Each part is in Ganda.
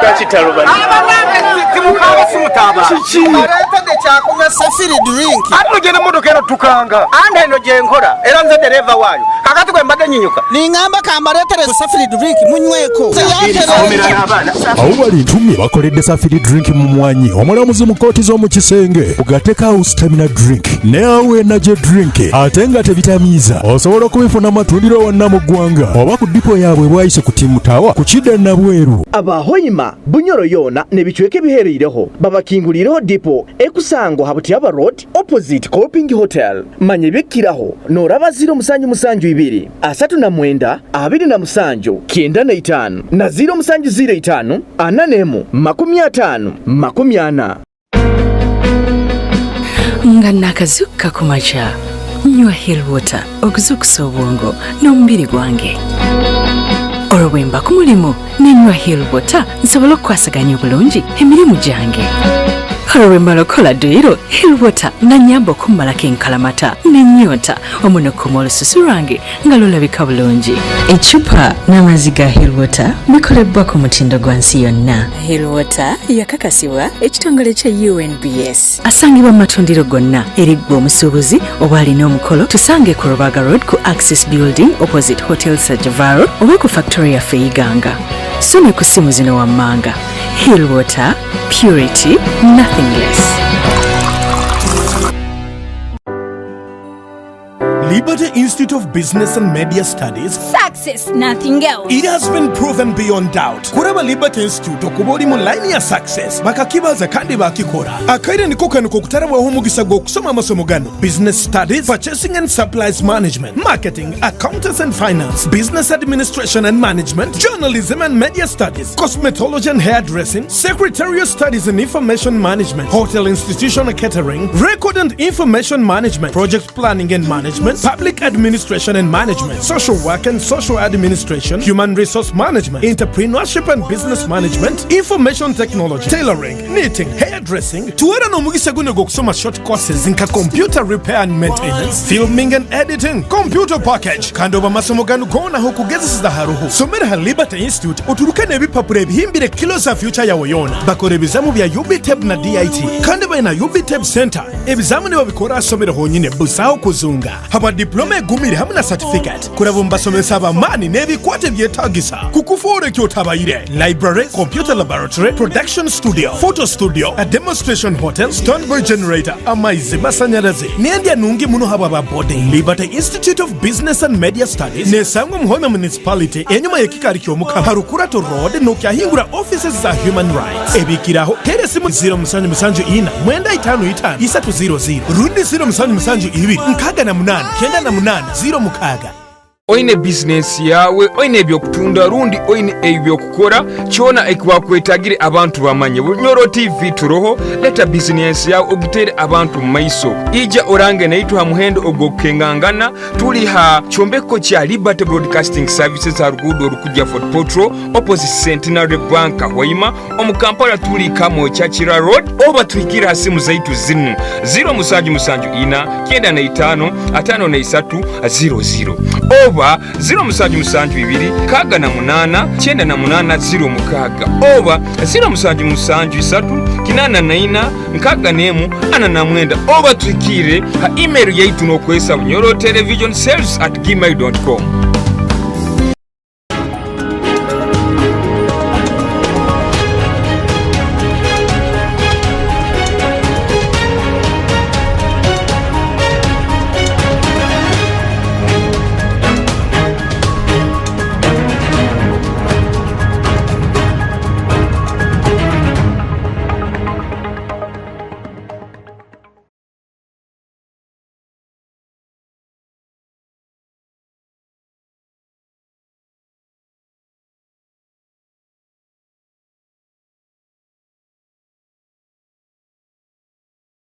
lwaki talubani timukaba simutaba kiki aletede kyakunywa safiri drink ate genda motoka era tukanga ande eno gyenkola era nze dereva waayo kakati gwe mbadde nyinyuka ningamba kambaletere safiri drink munyweko awo bali ntumye bakoledde safiri drink mu mwanyi omulamuzi mu kooti z'omu kisenge ogatteko stamina drink ne awo enaje drink ate nga tebitamiiza osobola okubifuna matundiro wonna mu ggwanga oba ku dipo yaabwe bwayise ku timutawa ku kidda nabweru abahoyima bunyoro yona ne bichweke bihereireho babakingulireho dipo ekusango habutiaba road opposite Coping Hotel manye bikiraho noraba 072 39 29 95 na 0705 ananemu 50 40 nga nakazuka kumacha nywa hill water okuzukusa obwongo n'omubiri gwange olwemba ku mulimu nenywa hill water nsobola okukwasaganya obulungi emirimu gyange olwemba lokola duyiro hill water nanyamba okummalako enkalamata n'ennyota omunokoma olususu lwange nga lulabika bulungi ecupa n'amazzi ga hill water bikolebwa ku mutindo gwa nsi yonna hill water yakakasibwa ekitongole kya UNBS asangibwa mu matundiro gonna eriggwa omusuubuzi oba alina omukolo tusange ku Rubaga Road ku Access Building opposite Hotel Sajavaro oba ku factory yaffe Iganga so ne ku simu zino wammanga hill water purity nothing less. Liberty Institute of Business and Media Studies. Success, nothing else. It has been proven beyond doubt. Kuraba Liberty Institute okuboli mu line ya success. Bakakibaza kandi bakikora. Akaire niko kanuko kutarabwa homugisa go kusoma amasomo gano. Business Studies, Purchasing and Supplies Management, Marketing, Accountants and Finance, Business Administration and Management, Journalism and Media Studies, Cosmetology and Hairdressing, Secretarial Studies and Information Management, Hotel Institutional Catering, Record and Information Management, Project Planning and Management, Public Administration and Management, Social Work and Social Administration, Human Resource Management, Entrepreneurship and Business Management, Information Technology, Tailoring, Knitting, Hairdressing, tuwera no mugisa gune go kusoma short courses nka Computer Repair and Maintenance, Filming and Editing, Computer Package, kandi oba masomo gano gona hokugezesa haruhu. Somera ha Liberty Institute oturukane ebipapuro ebihimbire kilos za future yawe yona. Bakora ebizamu bya UBTEB na DIT. Kandi baina UBTEB Center. Ebizamu ne babikora asomera honyine busaho kuzunga. Haba diploma egumire hamwe na certificate kurabo mbasomesa abamani n'ebikwate byetagisa kukufore kyotabayire library, computer laboratory, production studio, photo studio, a demonstration hotel, standby generator, amaizi masanyarazi n'endi anungi muno haba ba boarding. Liberty Institute of Business and Media Studies nesangwa muhona municipality enyuma y'ekikari ky'Omukama Harukurato Road n'okyahingura offices za human rights ebikiraho teresimu 074 mwenda 55 300 rundi 074 nkaga na munana kenda na munana 0 mukaga. Oine business yawe oine ebyokutunda rundi oine ebyokukora kyona ekwakwetagire abantu bamanye Bunyoro TV turoho leta business yawe ogitere abantu maiso ija orange naitwa muhendo ogokengangana tuli ha chombeko kya Liberty Broadcasting Services harugudo rukujya Fort Potro opposite Centenary Bank Hoima omukampala tuli kamo Chachira Road oba tuikira simu zaitu zinu 0 kenda na 5 5 na 3 00 0 kaga na 8 9 na 8 0 mukaga oba 0 kinana na 4 nkaga nemu ana na mwenda oba tukire ha email yaitu no kwesa Bunyoro television sales@gmail.com.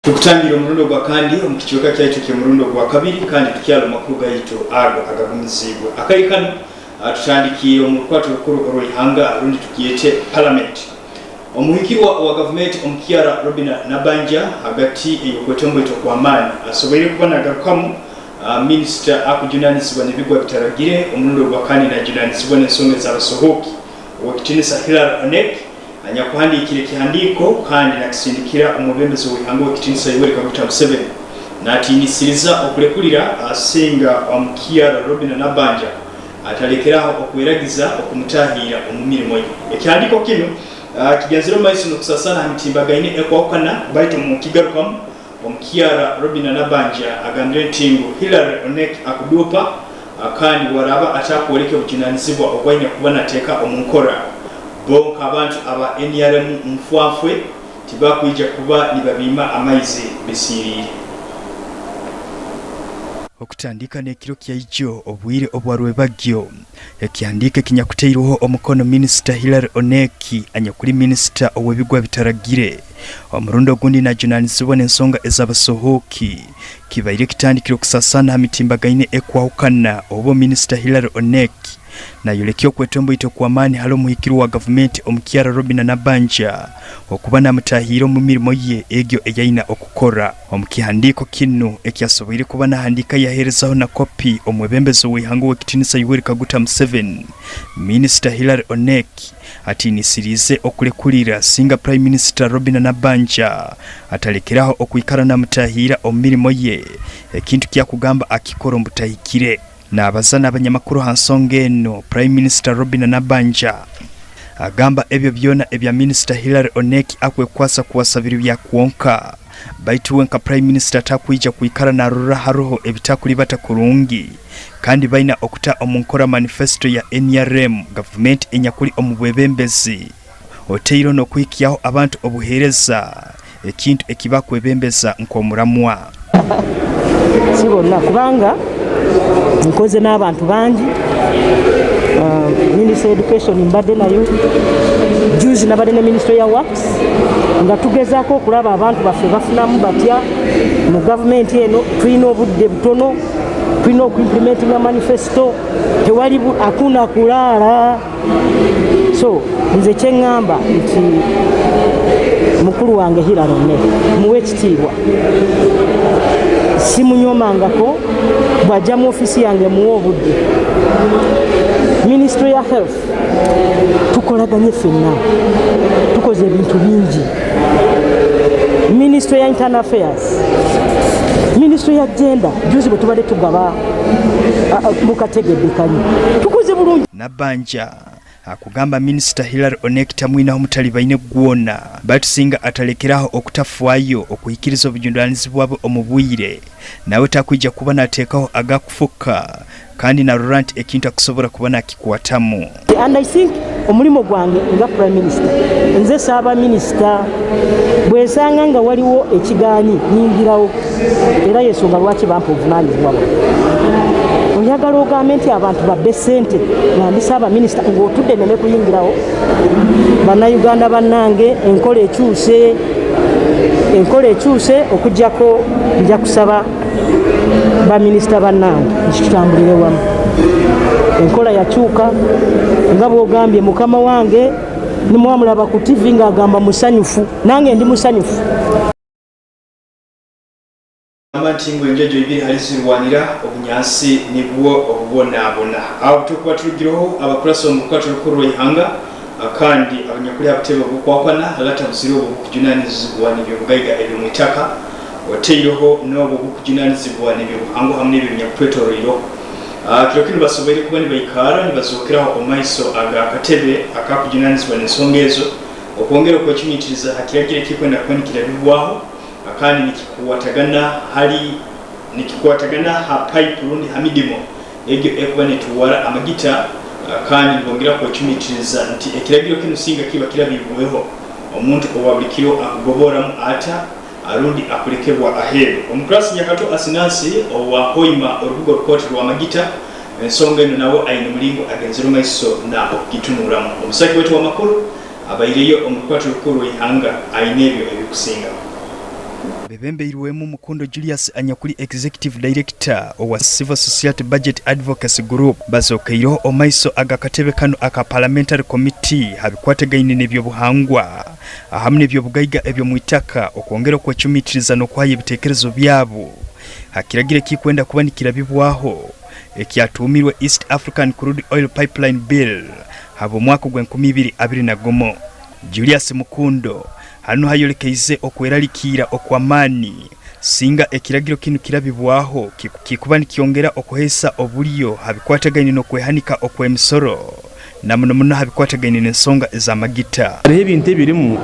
Tukutangira omurundo gwa kandi omukichweka kyaitu kye murundo gwa kabiri kandi tukyalo makuru gaito ago agagumizibwa akaikano tutandikiye omukwato rukuru oruyihanga rundi tukiyete parliament omuhikirwa wa government omukiara Robina Nabanja hagati eyokwetombo etokwamani asobere kubona garukamu minister akujunanisibwa nebigwa bitaragire omurundo gwa kandi na junanisibwa n'ensonga z'abasohoki wakitinisa Hilary Onek anyakuhandikira kihandiko kandi nakisindikira omubembezi w'ihanga w'Ekitinisa Yoweri Kaguta Museveni natinisiriza okulekulira asinga omukyala Robinah Nabbanja atalekeraho okweragiza okumutahira omumirimo ye. Ekihandiko kino kigenzero maiso nokusasana hamitimbagaine ekwawukana baito mu kigarukamu omukyala Robinah Nabbanja agambye nti ngu Hillary Onek akudupa kandi waraba atakwoleka obujunaanyizibwa obwalina kuba nateeka omunkora bonka abantu aba NRM mfwafwe tibakwija kuba nibabiima amaizi bisirire. Okutandika n'ekiro kyaijo obwire obwarwebagyo ekihandike kinyakuteirwaho omukono Minisita Hillary Onek anyakuli Minisita ow'ebigwa bitaragire omurundi ogundi najunaanyizibwa n'ensonga ez'abasohooki kibaire kitandikira okusasana hamitimbagaine ekwawukana obo Minisita Hillary Onek nayolekya okwetomboito kw'amaani hali omuhikiri wa gavumenti omukyala Robinah Nabbanja okuba namutahiira mu mirimo ye egyo eyalina okukora. Omukihandiko kino ekyasoboire kuba nahandika yaheerezaho na kopi omwebembezi w'ihanga w'Ekitinisa Yoweri Kaguta Museveni Minisita Hillary Onek atinisirize okulekulira singa Prime Minister Robinah Nabbanja atalekeraho okwikara namutahiira omu mirimo ye ekintu kyakugamba akikora mbutahikire. Nabaza n'abanyamakuru hansonga eno Prime Minister Robinah Nabbanja agamba ebyo byona ebya Minister Hillary Onek akwekwasa kuwasabira byakwonka baitu wenka Prime Minister takwija kuikara na haroho ebitakuli batakurungi kandi baina okuta omunkora manifesto ya NRM government enyakuli omubwebembezi oteiro n'okwikiyaho abantu obuheereza ekintu ekibakwebembeza nk'omuramwa sibonna kubanga nkoze n'abantu bangi Minister Education mbadde nayo juzi nabadde ne Minister ya Works nga tugezaako okulaba abantu baffe bafunamu batya mu government eno tulina obudde butono tulina okuimplementinga manifesto tewali akuna kulala so nze kyeŋŋamba nti mukulu wange Hillary Onek muwe ekitiibwa simunyomangako bwajja mu ofisi yange muwe obudde. Ministry ya Health tukolaganye ffenna tukoze ebintu bingi. Ministry ya Internal Affairs, Ministry ya Gender juzi bwe tubadde tugaba mukategeddekanye tukoze bulungi. Nabbanja akugamba Minisita Hillary Onek tamwinaho mutali baine gwona batusinga atalekeraho okutafwayo okuyikiriza obujundaanizibwa bwe omubwire nawe takwija kuba nateekaho agakufuka kandi narora nti ekintu akusobola kuba nakikwatamu. And I think omulimo gwange nga Prime Minister nze saaba Minister bwesanga nga waliwo ekigaanyi nyingirawo era yensonga lwaki bampa obuvunaanyizibwa bwe. Oyagala ogambe nti abantu babbe ssente nga ndi saaba Minisita ng'otudde neme kuyingirawo. Bannayuganda bannange enkola ekyuse okuggyako nja kusaba baminisita bannange nkitutambulire wamu. Enkola yakyuka nga bw'ogambye mukama wange nimwamulaba ku TV ng'agamba musanyufu nange ndi musanyufu. Amantingo enjojo ibiri halizirwanira obunyansi nibwo obubonaabona aho tukuba tulugireho abakulasa omukwato lukuru lw'ihanga kandi abanyakuli abutebe obukwakwana alata busiri obukujunaanyizibwa n'ebyobugaiga ebyo mu itaka oteireho n'obwo obukujunaanyizibwa n'ebyobuhango hamwe n'ebyo byakutwetoroiro kiro kino basoboire kuba nibaikara nibazookeraho omaiso agakatebe akakujunaanyizibwa n'ensonga ezo okwongera okwekinyitiriza hakiragire kikwenda kubanikira bibwaho kandi nikikwatagana ha pipe rundi hamidimo egyo ekuba netuwara amagita kandi bongera kwekinyitiriza nti ekiragiro kino singa kiba kirabibweho omuntu owabulikiro akugoboramu ata arundi akulekebwa aheru. Omukulasi Nyakato Asinansi owa Hoima orubuga rukoti rwa magita ensonga eno nawo ayina mulingo agenzero maiso na okitunuramu. Omusaki wetu wa makuru abaireyo omukwato lukuru ihanga ayina ebyo ebikusinga. Bebembeirwemu Mukundo Julius anyakuli Executive Director owa Civil Society Budget Advocacy Group bazokeiroho omaiso agakatebe kano aka Parliamentary Committee habikwategaine n'ebyobuhangwa ahamwe n'ebyobugaiga ebyo mu itaka okwongera okwekimitiriza n'okwaya ebitekerezo byabo hakiragire kikwenda kubanikira bibwaho ekyatuumirwe East African Crude Oil Pipeline Bill habo mwaka gwa 2021. Julius Mukundo hano hayolekeize okweralikira okwamani singa ekiragiro kinu kirabibwaho kikuba nikyongera okuhesa obulyo habikwataganye n'okwehanika okw'emisoro namuno habikwataganye n'ensonga ez'amagita. Hariho ebintu ebirimu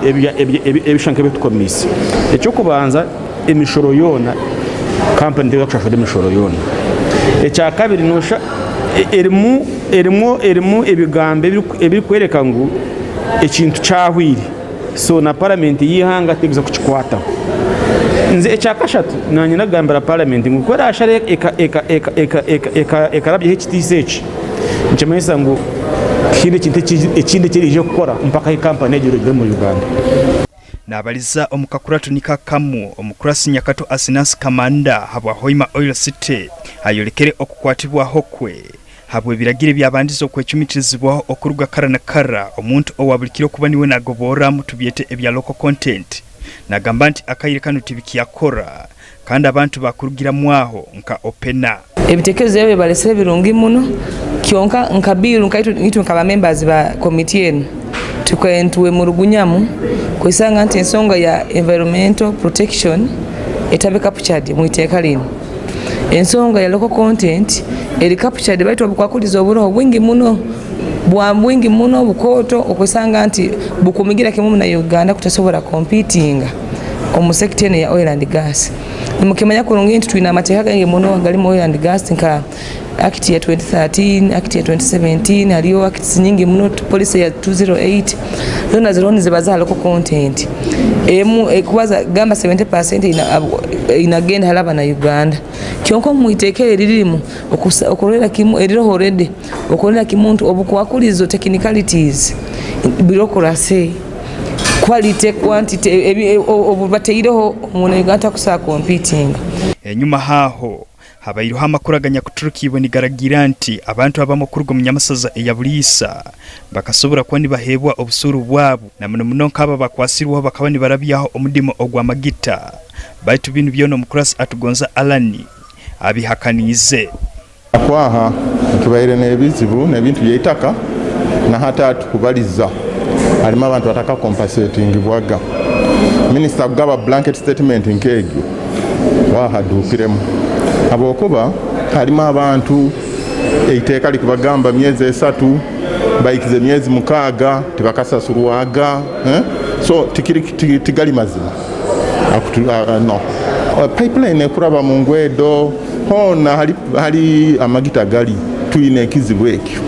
ebishanka ebitukomisa ekyokubanza emishoro yona kampani nteeka kushashura emishoro yona. Ekyakabiri nosha erimu ebigambo ebirikwereka ngu ekintu kyahwire so na paramenti y'ihanga tegeeza kukikwataho. Nze ekyakashatu nanye nagambira paramenti ngu kwera ashare ekarabye ekitiisa eki nkimanyisa ngu ekindi kirije kukora mpaka ikampani egirwe mu Uganda. Nabaliza omukakuratu nikakamu omukurasi Nyakato Asinasi Kamanda habwa Hoima Oil City ayolekere okukwatibwaho kwe habwe biragire byabandizo kwecumitirizibwaho okuruga kara na kara omuntu owabulikiro kuba niwe nagobora mutubyete ebya local content nagamba nti akayire kanu tibikiyakora kandi abantu bakurugira mwaho nka opena ebitekerezo bye balesere birungi muno kyonka nkabiru nkaitu nkaba members ba committee eno tukwentuwe mu rugunyamu kwisanga nti ensonga ya environmental protection etabe captured mu iteeka lino. Ensonga ya local content eri captured baitu obukwakuliza oburoho bwingi muno bwingi muno bukoto okwisanga nti bukumigira kimumu na Uganda kutasobora competing omu sector ya oil and gas. Nimukimanya kurungi nti tuina amateeka gange muno gali mu oil and gas nka Act ya 2013, Act ya 2017, haliyo acts nyingi muno, policy ya 208, zona zironi zibaza local content. Kubaza gamba 70% inagenda halaba na Uganda. Kyonko muitekere lirimu okorera kimu eriroho rede okorera kimuntu obukwakulizo technicalities bureaucracy quality quantity obubateireho umuntu Uganda kusa competing. Enyuma haho habayiruha makuraganya kuturukibwe nigaragira nti abantu abamukurugo mu Nyamasaza eyabulisa bakasobora kuba nibahebwa obusuru bwabo na muno nkaba bakwasirwa bakaba nibarabyaho omudimo ogwamagita baitu binu byono mukurasi atugonza alani abihakanize akwaha tubaire nebizibu nebintu byitaka na hata tukubaliza alima abantu bataka compensating bwaga minister gaba blanket statement nkege wahadukiremu abokuba halima abantu eiteka likubagamba myezi 3 baikize myezi 6 tibakasasurwaga so tigali mazima no pipeline ekuraba mu ngwedo hona hali amagita gali tuine kizibwekyo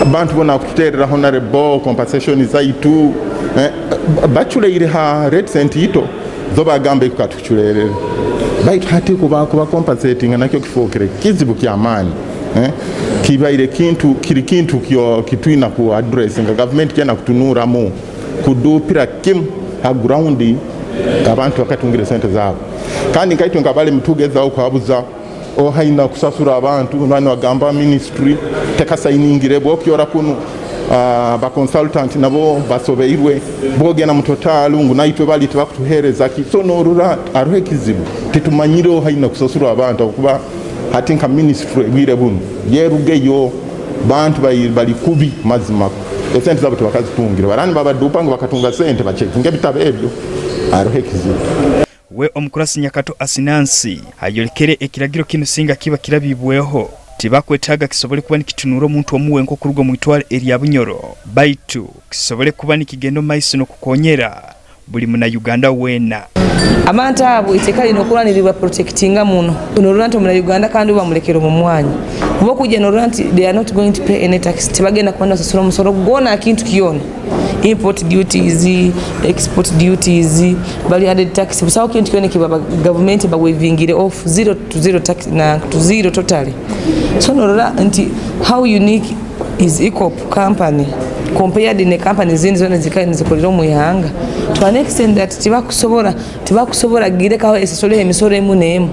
abantu bona kuterera honorable compensation zaitu bachuleire ha red cent ito zoba gambe katuchulere bait hati kuba compensating nakyo kifokere kizibu kyamani kibaire kintu kyo kitwina ku address nga government kyana kutunura mu kudupira kim ha ground abantu bakatungire sente zabo kandi nkaitu ngabale mtugeza okwabuza haina kusasura abantu nani wagamba ministry teka sainingire bokyora kuno ba consultant nabo basobeirwe bogena mutotalu ngunaitwe bali tubakutuhereza kisonurura aruhe kizibu titumanyiro haina kusasura abantu kuba hatinka ministry bwire bunu yerugeyo bantu bali kubi mazima sente zabo tubakazitungira barani babadupa ngo bakatunga sente bachekinge bitabe ebyo aruhe kizibu. We omukurasi Nyakato Asinansi ayolekere ekiragiro kino singa kiba kirabibweho tibakwetaga kisobole kuba nikitunura omuntu omuwenko kurugo mu itwale erya Bunyoro baitu kisobole kuba nikigendo maiso no kukonyera buli muna Uganda wena abantu abo itekali nokulanirwa protectinga muno onoranto muna Uganda kandi bamulekero mu mwanya kuba kujja noranti they are not going to pay any tax tibagenda kwanda sasura musoro gona kintu kiyona import duties export duties bali added tax busawo kintu kiyone kiba government bagwevingire off 0 to 0 tax na to 0 totally so noranti how unique is ECOP company compared in a company zindi zone zikolera mu ihanga to an extent that tibakusobora girekaho esesole emisoro emunemu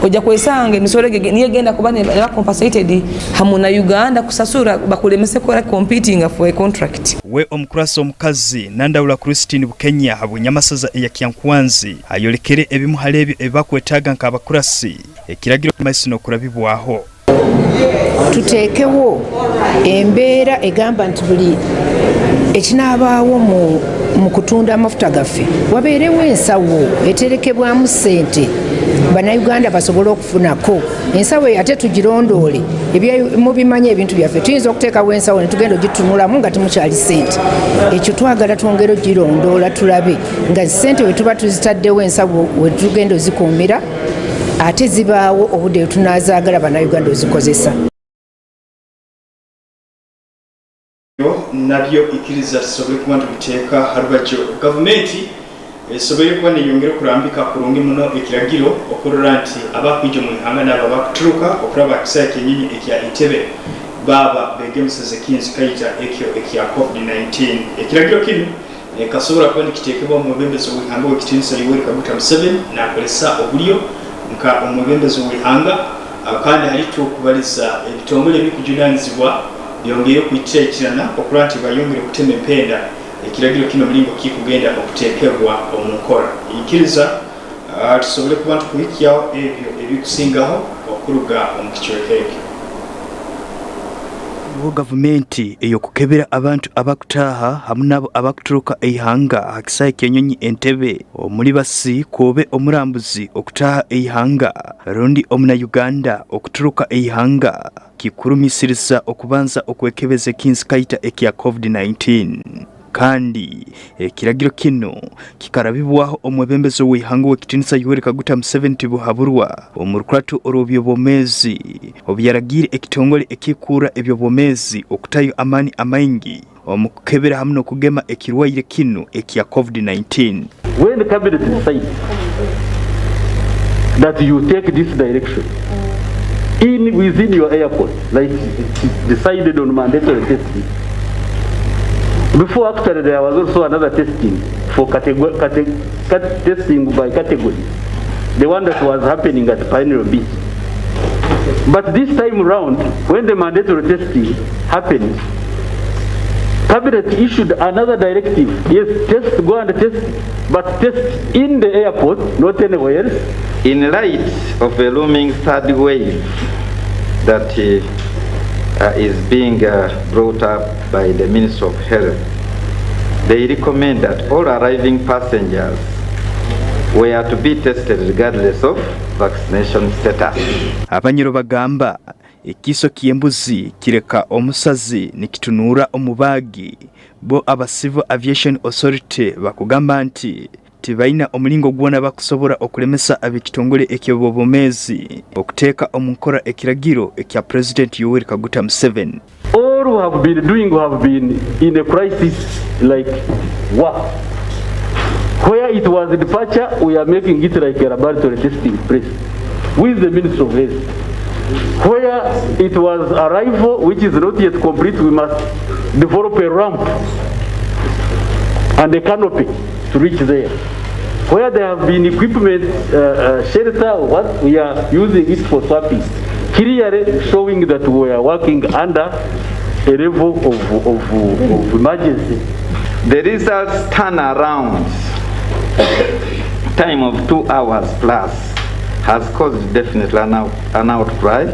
oja kwesanga emisoro niye genda kubane ba compensated hamuna Uganda kusasura bakulemese kora competing for a contract. We omukurasi omukazi Nandawula Christine Bukenya habwe Nyamasaza eya Kyankwanzi ayolekere ebimuhalebyo ebakwetaga nka abakurasi ekiragiro maisino kurabibwaho tuteekewo embeera egamba nti buli ekinaabaawo mu kutunda amafuta gaffe wabeerewo ensawo eterekebwamu ssente bannayuganda basobole okufunako ensawo ate tugirondoole mubimanye ebintu byaffe tuyinza okuteekawo ensawo ne tugenda ogitunulamu nga temukyali ssente ekyo twagala twongere ogirondoola tulabe nga ssente we tuba tuzitaddewo ensawo we tugenda ozikuumira ate zibaawo obudde tunazaagala bannayuganda ozikozesa nabyo ikkiriza tusobole kuba ntubiteeka halubajjo gavumenti esobole kuba neyongera okulambika kurungi muno ekiragiro okulora nti abakwijja mu ihanga n'abo abakuturuka okulaba kisaya kyennyini ekya Entebbe baba begemuseze kinzi kayita ekyo ekya COVID-19 ekiragiro kino kasobola kuba nikiteekebwa mu mubembezi w'ihanga w'ekitiinisa Yoweri Kaguta Museveni n'akolesa obulyo nka omubembezi w'ihanga kandi alito okubaliza ebitongole ebikujunaanyizibwa byongeye okuyiteekirana okulaba nti bayongere okutema empenda ekiragiro kino mulingo kikugenda okuteekebwa omunkola ikkiriza tusobole kuba ntukuhikyawo ebyo ebikusingaho okuluga omu kichweka ekyo gavumenti ey'okukebera abantu abakutaaha hamu nabo abakuturuka eihanga akisaayi kyenyonyi Entebbe omuli basi kwobe omulambuzi okutaaha eihanga rundi omunayuganda okuturuka eihanga kikurumisiriza okubanza okwekebeza ekinzi kayita ekya COVID-19 kandi ekiragiro kino kikarabibwaho omwebembezi w'eihanga w'ekitiinisa Yoweri Kaguta Museveni tibuhaburwa omurukuratu olw'ebyobwomeezi obyaragiire ekitongole ekikuura ebyobwomeezi okutayo amaani amaingi omukukebera hamu n'okugema ekirwaire kino ekya COVID-19. When the cabinet decides that you take this direction within your airport, like it's decided on mandatory testing. Before actually there was also another testing for testing by category. The one that was happening at Pioneer Beach. But this time around, when the mandatory testing happened, Cabinet issued another directive. Yes, test, go and test, but test in the airport, not anywhere else. In light of a looming third wave that is being brought up by the Minister of Health, they recommend that all arriving passengers were to be tested regardless of vaccination status. Abanyiro bagamba ekiso ky'embuzi kireka omusazi nikitunura omubagi bo aba Civil Aviation Authority bakugamba nti tibaina omulingo gwona bakusobora okulemesa ab'ekitongole eky'obwomeezi okuteeka omunkora ekiragiro ekya President Yoweri Kaguta Museveni. All who have been doing have been in a crisis like what? Where it was a departure, we are making it like a laboratory testing place with the Minister of Health. Where it was arrival, which is not yet complete, we must develop a ramp and a canopy to reach there. Where there have been equipment, shelter, what we are using it for swapping, clearly showing that we are working under a level of emergency. The results turn around time of 2 hours plus has caused definitely an outcry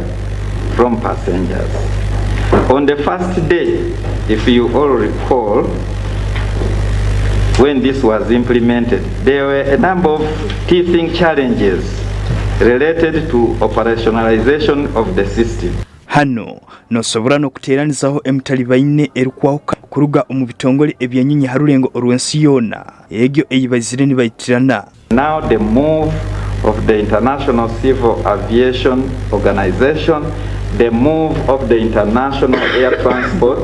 from passengers. On the first day, if you all recall, when this was implemented, there were a number of teething challenges related to operationalization of the system. Hano nosobora n'okuteeranizaho emitali baine erukwaho kuruga omu bitongole ebyennyinyi harulengo olw'ensi yona egyo eyibazire nibayitirana. Now the move of the International Civil Aviation Organization, the move of the International Air Transport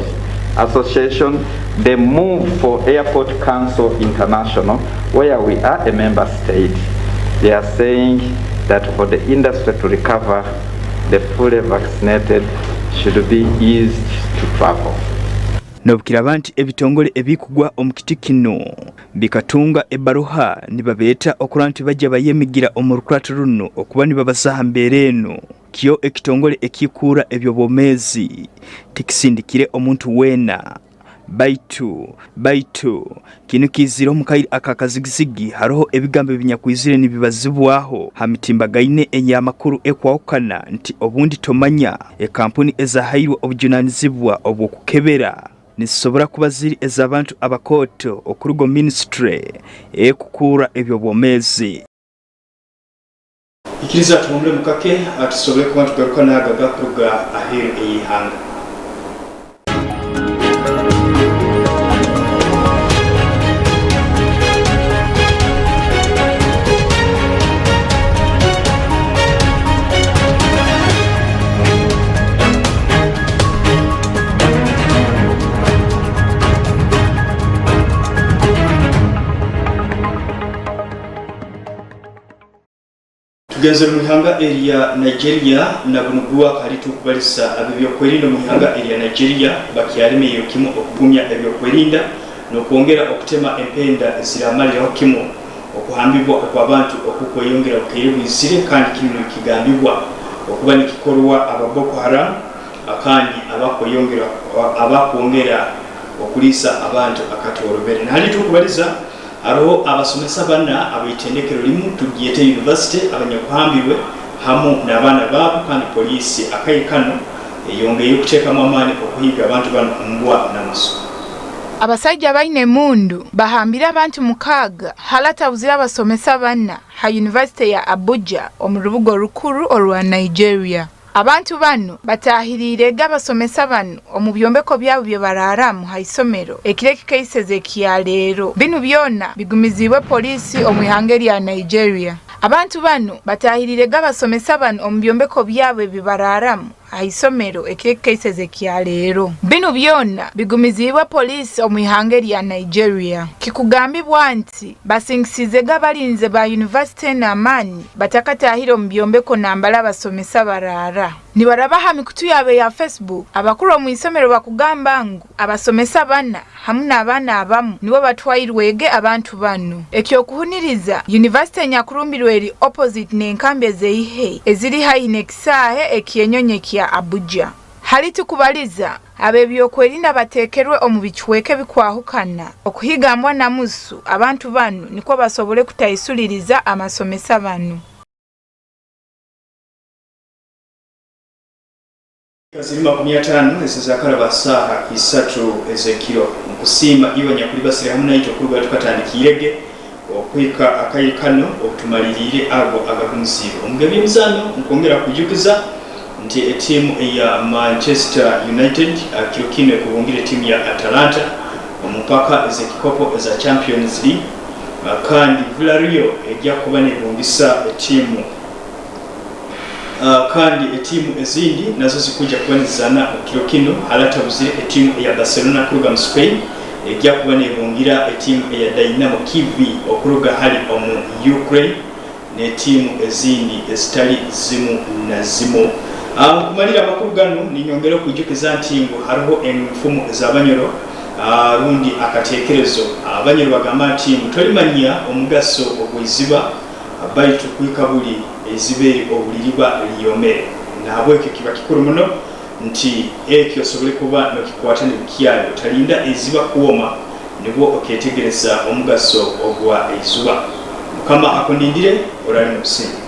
Association, the move for Airport Council International, where we are a member state, they are saying that for the industry to recover, the fully vaccinated should be eased to travel. Nobukira banti ebitongole ebikugwa omukiti kino bikatunga ebaruha nibabeeta okulaba nti bajja bayemigira omurukuratu runo okuba nibabasaha mbeera eno kyo ekitongole ekikuura ebyobwomeezi tikisindikire omuntu weena baitu kino kizira omukaire akakazigizigi hariho ebigambo ebinyakwizire nibibazibwaho hamitimbagaine enyamakuru ekwawukana nti obundi tomanya ekampuni ezahairwe obujunanizibwa obwokukebera nisobora kuba ziri ez'abantu abakoto okurugo ministry ekukura ebyo bwomezi ikiriza tumumule mukake atusobole kuba tugaruka n'agaga kuruga aheru eyihanga. Tugeze mu ihanga area Nigeria na bunugwa kali tukubalisa abibyo kwerinda mu ihanga area Nigeria bakyarime yokimo okugumya ebyo kwerinda no kuongera okutema empenda ziramalira okimo okuhambibwa okwabantu okukoyongera okuyebizire kandi kino kigambibwa okuba nikikorwa ababoko haram akandi abakwongera okulisa abantu akatorobere nali tukubaliza Aro abasomesa bana abayitendekero limu tugiyete university abanyakuhambirwe hamu n'abana babo kandi polisi akayikano yongeye kuteeka amani okuhiga abantu bano mbwa n'amaso. Abasajja baine mundu bahambira abantu mukaaga halata buzira abasomesa bana ha university ya Abuja omurubugo rukuru olwa Nigeria. Abantu bano batahirire gabasomesa bano omubyombeko byabo bye bararamu haisomero ekireki kaiseze kiyalero binu byona bigumizibwe polisi omwihangeri ya Nigeria. Abantu bano batahirire gabasomesa bano omubyombeko byabo bye bararamu haisomero ekireki kaiseze kiyalero binu byona bigumizibwe polisi omwihangeri ya Nigeria. Kikugambibwa nti basingisize gabalinze ba university na amani batakatahira omubyombeko nambala basomesa barara. Nibarabaha mikutu yabe ya Facebook abakuru mu isomero bakugamba ngu abasomesa bana hamuna abana abamu nibo batwayirwege abantu bano ekyo kuhuniriza university nyakurumbirwe eri opposite n'enkambi ezeihe eziri haine kisahe ekiyenyonye kya Abuja. Hali tukubaliza abebyo kwerinda batekerwe omubichweke bikwahukana okuhigambwa namusu abantu bano niko basobole kutayisuliriza amasomesa bano. Kazima 15 ezizakala basaha isatu ezekiro mukusima iwa nyakuli basire hamwe nayo kuruga tukatandikirege okwika akayikano okutumalirire ago agakunziro omugabi mzano mukongera kujukiza nti timu ya Manchester United akirokine kubungire timu ya Atalanta omupaka ezekikopo za Champions League kandi Villarreal ejja kuba nebungisa timu kandi timu ezindi nazo zikuja kubanizana okirokino halata buzire timu ya Barcelona kuruga mu Spain ejja kuba nebungira timu ya Dynamo Kiev okuruga hali omu Ukraine ne timu ezindi ezitali zimu na zimu. Kumalira amakuru gano ninyongera kujukiza nti ngo hariho enfumu ez'abanyoro rundi akatekerezo abanyoro bagamba nti mutolimanya omugaso ogwiziba baitu kwikabuli eziberi obuliriba liyomere nabo ekyo kiba kikuru muno nti ekyo sobole kuba nokikwata n'ebikyalo talinda eziba kuwoma nibwo oketegereza omugaso ogwa ezuba. Mukama akondindire olali mu businga.